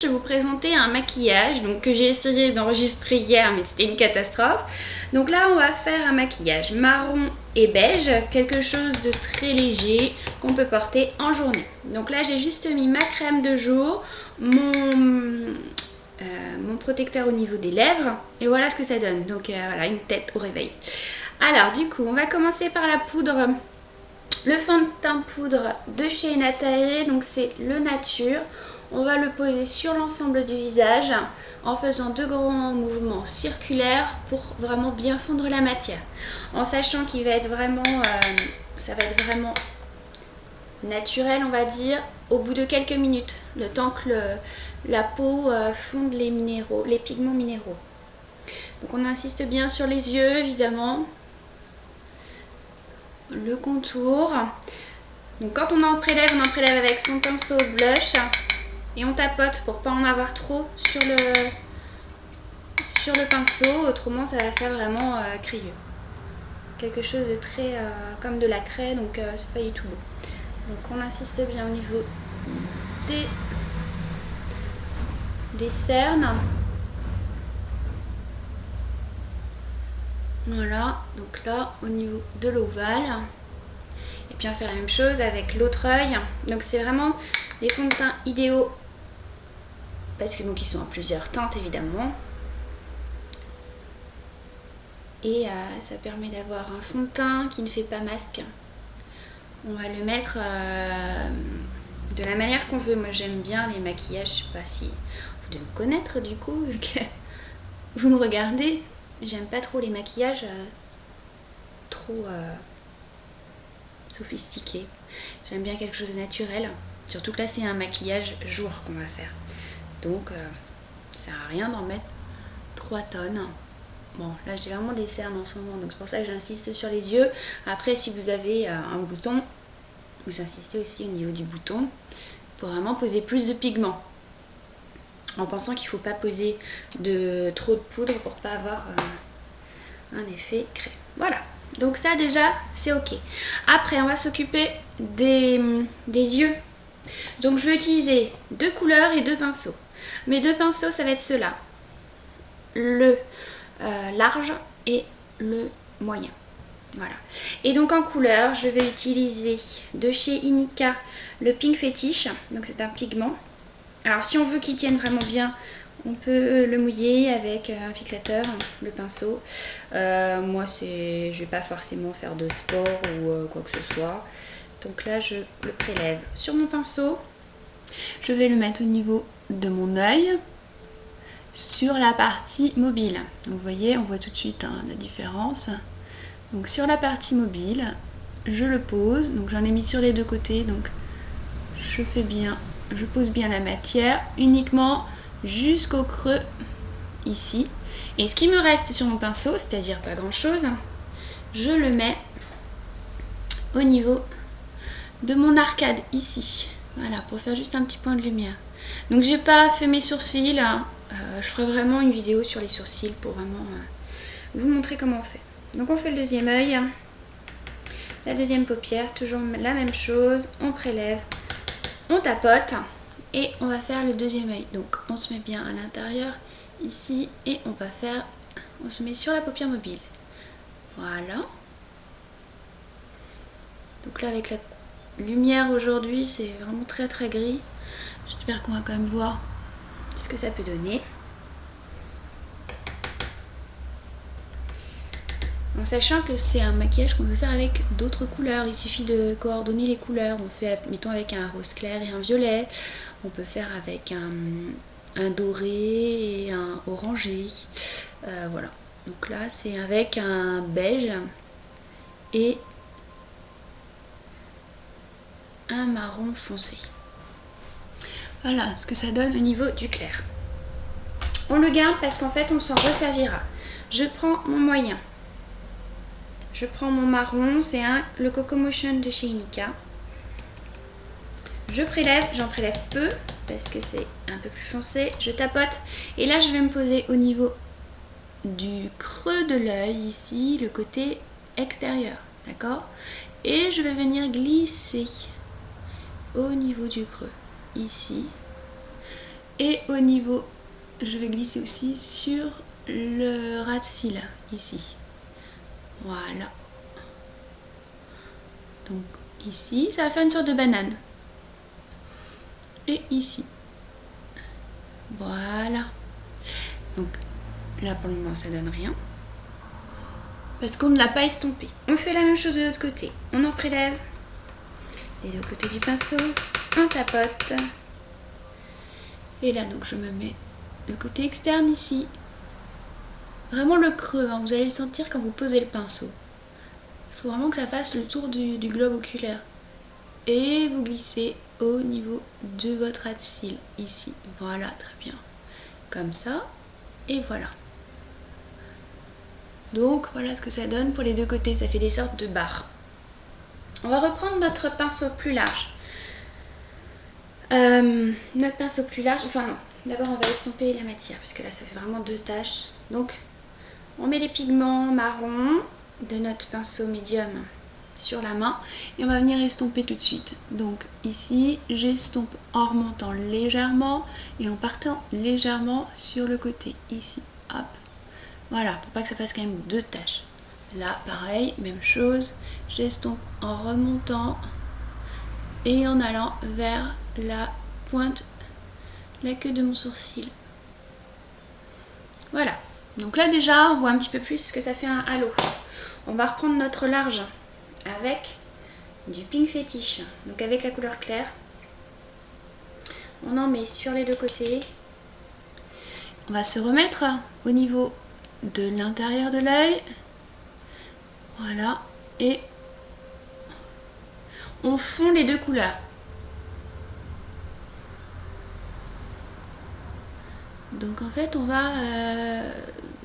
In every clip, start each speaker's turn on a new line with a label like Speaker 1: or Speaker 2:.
Speaker 1: Je vais vous présenter un maquillage donc, que j'ai essayé d'enregistrer hier, mais c'était une catastrophe. Donc là, on va faire un maquillage marron et beige, quelque chose de très léger qu'on peut porter en journée. Donc là, j'ai juste mis ma crème de jour, mon protecteur au niveau des lèvres, et voilà ce que ça donne. Donc voilà, une tête au réveil. Alors du coup, on va commencer par la poudre. Le fond de teint poudre de chez Natae, donc c'est le Nature. On va le poser sur l'ensemble du visage en faisant deux grands mouvements circulaires pour vraiment bien fondre la matière. En sachant qu'il va être vraiment, ça va être vraiment naturel, on va dire, au bout de quelques minutes, le temps que la peau fonde les minéraux, les pigments minéraux. Donc on insiste bien sur les yeux, évidemment. Le contour. Donc quand on en prélève avec son pinceau blush et on tapote pour pas en avoir trop sur le pinceau, autrement ça va faire vraiment crayeux. Quelque chose de très comme de la craie, donc c'est pas du tout beau. Donc on insiste bien au niveau des cernes. Voilà, donc là au niveau de l'ovale. Et puis on va faire la même chose avec l'autre œil. Donc c'est vraiment des fonds de teint idéaux parce que donc ils sont en plusieurs teintes évidemment. Et ça permet d'avoir un fond de teint qui ne fait pas masque. On va le mettre de la manière qu'on veut. Moi j'aime bien les maquillages, je sais pas si vous devez me connaître du coup vu que vous me regardez. J'aime pas trop les maquillages trop sophistiqués. J'aime bien quelque chose de naturel. Surtout que là c'est un maquillage jour qu'on va faire. Donc ça sert à rien d'en mettre 3 tonnes. Bon là j'ai vraiment des cernes en ce moment, donc c'est pour ça que j'insiste sur les yeux. Après si vous avez un bouton, vous insistez aussi au niveau du bouton pour vraiment poser plus de pigments. En pensant qu'il ne faut pas poser trop de poudre pour pas avoir un effet craie. Voilà, donc ça déjà c'est ok. Après on va s'occuper des yeux. Donc je vais utiliser 2 couleurs et 2 pinceaux. Mes 2 pinceaux ça va être ceux-là. Le large et le moyen. Voilà. Et donc en couleur je vais utiliser de chez Inika le Pink Fetish. Donc c'est un pigment. Alors si on veut qu'il tienne vraiment bien, on peut le mouiller avec un fixateur, le pinceau. Moi je vais pas forcément faire de sport ou quoi que ce soit. Donc là je le prélève sur mon pinceau. Je vais le mettre au niveau de mon œil, sur la partie mobile. Donc vous voyez, on voit tout de suite la différence. Donc sur la partie mobile, je le pose. Donc j'en ai mis sur les deux côtés. Donc je pose bien la matière uniquement jusqu'au creux ici. Et ce qui me reste sur mon pinceau, c'est-à-dire pas grand chose, je le mets au niveau de mon arcade ici. Voilà, pour faire juste un petit point de lumière. Donc j'ai pas fait mes sourcils. Je ferai vraiment une vidéo sur les sourcils pour vraiment vous montrer comment on fait. Donc on fait le deuxième œil, la deuxième paupière, toujours la même chose. On prélève, on tapote et on va faire le deuxième œil. Donc on se met bien à l'intérieur ici et on se met sur la paupière mobile. Voilà. Donc là avec la lumière aujourd'hui c'est vraiment très très gris. J'espère qu'on va quand même voir ce que ça peut donner. En sachant que c'est un maquillage qu'on peut faire avec d'autres couleurs, il suffit de coordonner les couleurs. On fait, mettons, avec un rose clair et un violet, on peut faire avec un doré et un orangé. Voilà, donc là c'est avec un beige et un marron foncé. Voilà ce que ça donne au niveau du clair. On le garde parce qu'en fait on s'en resservira. Je prends mon moyen. Je prends mon marron, c'est le Coco Motion de chez Inika. Je prélève, j'en prélève peu parce que c'est un peu plus foncé. Je tapote et là je vais me poser au niveau du creux de l'œil ici, le côté extérieur, d'accord? Et je vais venir glisser au niveau du creux, ici. Et au niveau, je vais glisser aussi sur le ras de cils, ici. Voilà. Donc ici, ça va faire une sorte de banane. Et ici. Voilà. Donc là pour le moment ça donne rien. Parce qu'on ne l'a pas estompé. On fait la même chose de l'autre côté. On en prélève des deux côtés du pinceau. On tapote. Et là donc je me mets le côté externe ici. Vraiment le creux, hein. Vous allez le sentir quand vous posez le pinceau. Il faut vraiment que ça fasse le tour du globe oculaire. Et vous glissez au niveau de votre ras de cils, ici. Voilà, très bien. Comme ça, et voilà. Donc voilà ce que ça donne pour les deux côtés, ça fait des sortes de barres. On va reprendre notre pinceau plus large. Notre pinceau plus large, enfin non, d'abord on va estomper la matière, parce que là ça fait vraiment deux taches. Donc on met les pigments marrons de notre pinceau médium sur la main et on va venir estomper tout de suite. Donc ici j'estompe en remontant légèrement et en partant légèrement sur le côté, ici, hop, voilà, pour pas que ça fasse quand même deux taches. Là pareil, même chose, j'estompe en remontant et en allant vers la pointe, la queue de mon sourcil. Voilà, donc là déjà on voit un petit peu plus que ça fait un halo. On va reprendre notre large avec du Pink Fetish, donc avec la couleur claire. On en met sur les deux côtés. On va se remettre au niveau de l'intérieur de l'œil. Voilà, et on fond les deux couleurs. Donc en fait on va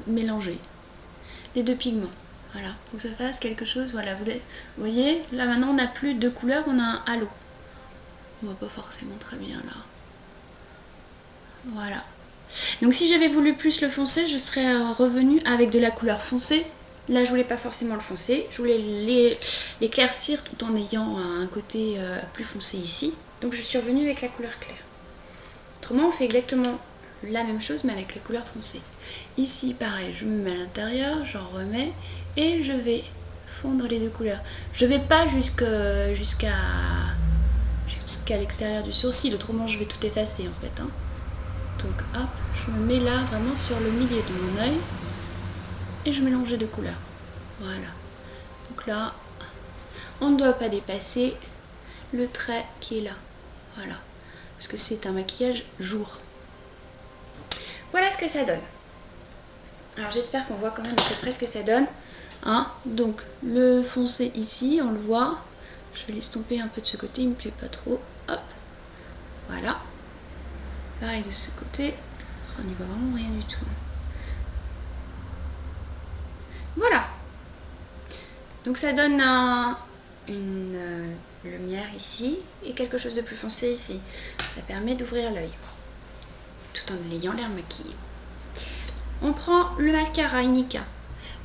Speaker 1: mélanger les deux pigments. Voilà, pour que ça fasse quelque chose, voilà, vous voyez, là maintenant on n'a plus deux couleurs, on a un halo. On voit pas forcément très bien là. Voilà. Donc si j'avais voulu plus le foncer, je serais revenue avec de la couleur foncée. Là je voulais pas forcément le foncer, je voulais l'éclaircir tout en ayant un côté plus foncé ici. Donc je suis revenue avec la couleur claire. Autrement on fait exactement la même chose mais avec la couleur foncée. Ici pareil, je me mets à l'intérieur, j'en remets et je vais fondre les deux couleurs. Je vais pas jusqu'à l'extérieur du sourcil, autrement je vais tout effacer en fait, hein. Donc hop, je me mets là vraiment sur le milieu de mon œil et je mélange les deux couleurs. Voilà. Donc là, on ne doit pas dépasser le trait qui est là. Voilà. Parce que c'est un maquillage jour. Voilà ce que ça donne. Alors j'espère qu'on voit quand même à peu près ce que ça donne. Hein, donc le foncé ici, on le voit. Je vais l'estomper un peu de ce côté, il me plaît pas trop. Hop. Voilà. Pareil de ce côté. On n'y voit vraiment rien du tout. Voilà. Donc ça donne une lumière ici et quelque chose de plus foncé ici. Ça permet d'ouvrir l'œil tout en ayant l'air maquillé. On prend le mascara Inika.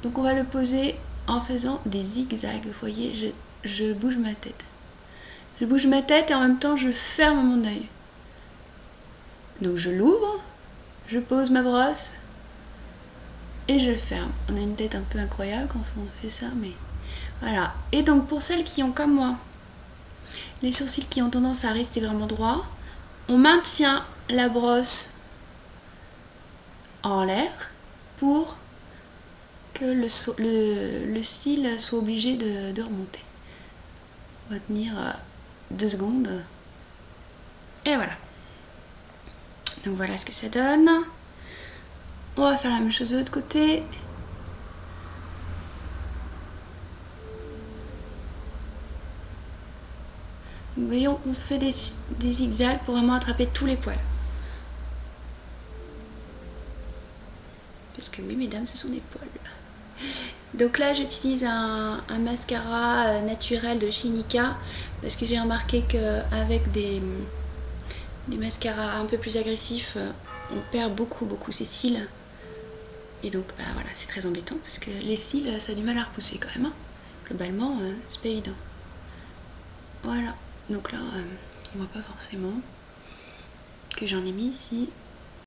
Speaker 1: Donc on va le poser en faisant des zigzags. Vous voyez, je bouge ma tête. Je bouge ma tête et en même temps je ferme mon œil. Donc je l'ouvre, je pose ma brosse et je le ferme. On a une tête un peu incroyable quand on fait ça, mais voilà. Et donc pour celles qui ont comme moi les sourcils qui ont tendance à rester vraiment droits, on maintient la brosse en l'air pour que le cil soit obligé de remonter. On va tenir 2 secondes. Et voilà. Donc voilà ce que ça donne. On va faire la même chose de l'autre côté. Donc, voyons, on fait des zigzags pour vraiment attraper tous les poils. Parce que oui, mesdames, ce sont des poils. Donc là, j'utilise un mascara naturel de chez Inika parce que j'ai remarqué qu'avec des mascaras un peu plus agressifs, on perd beaucoup ses cils. Et donc, bah voilà, c'est très embêtant parce que les cils, ça a du mal à repousser quand même. Hein. Globalement, c'est pas évident. Voilà. Donc là, on voit pas forcément que j'en ai mis ici.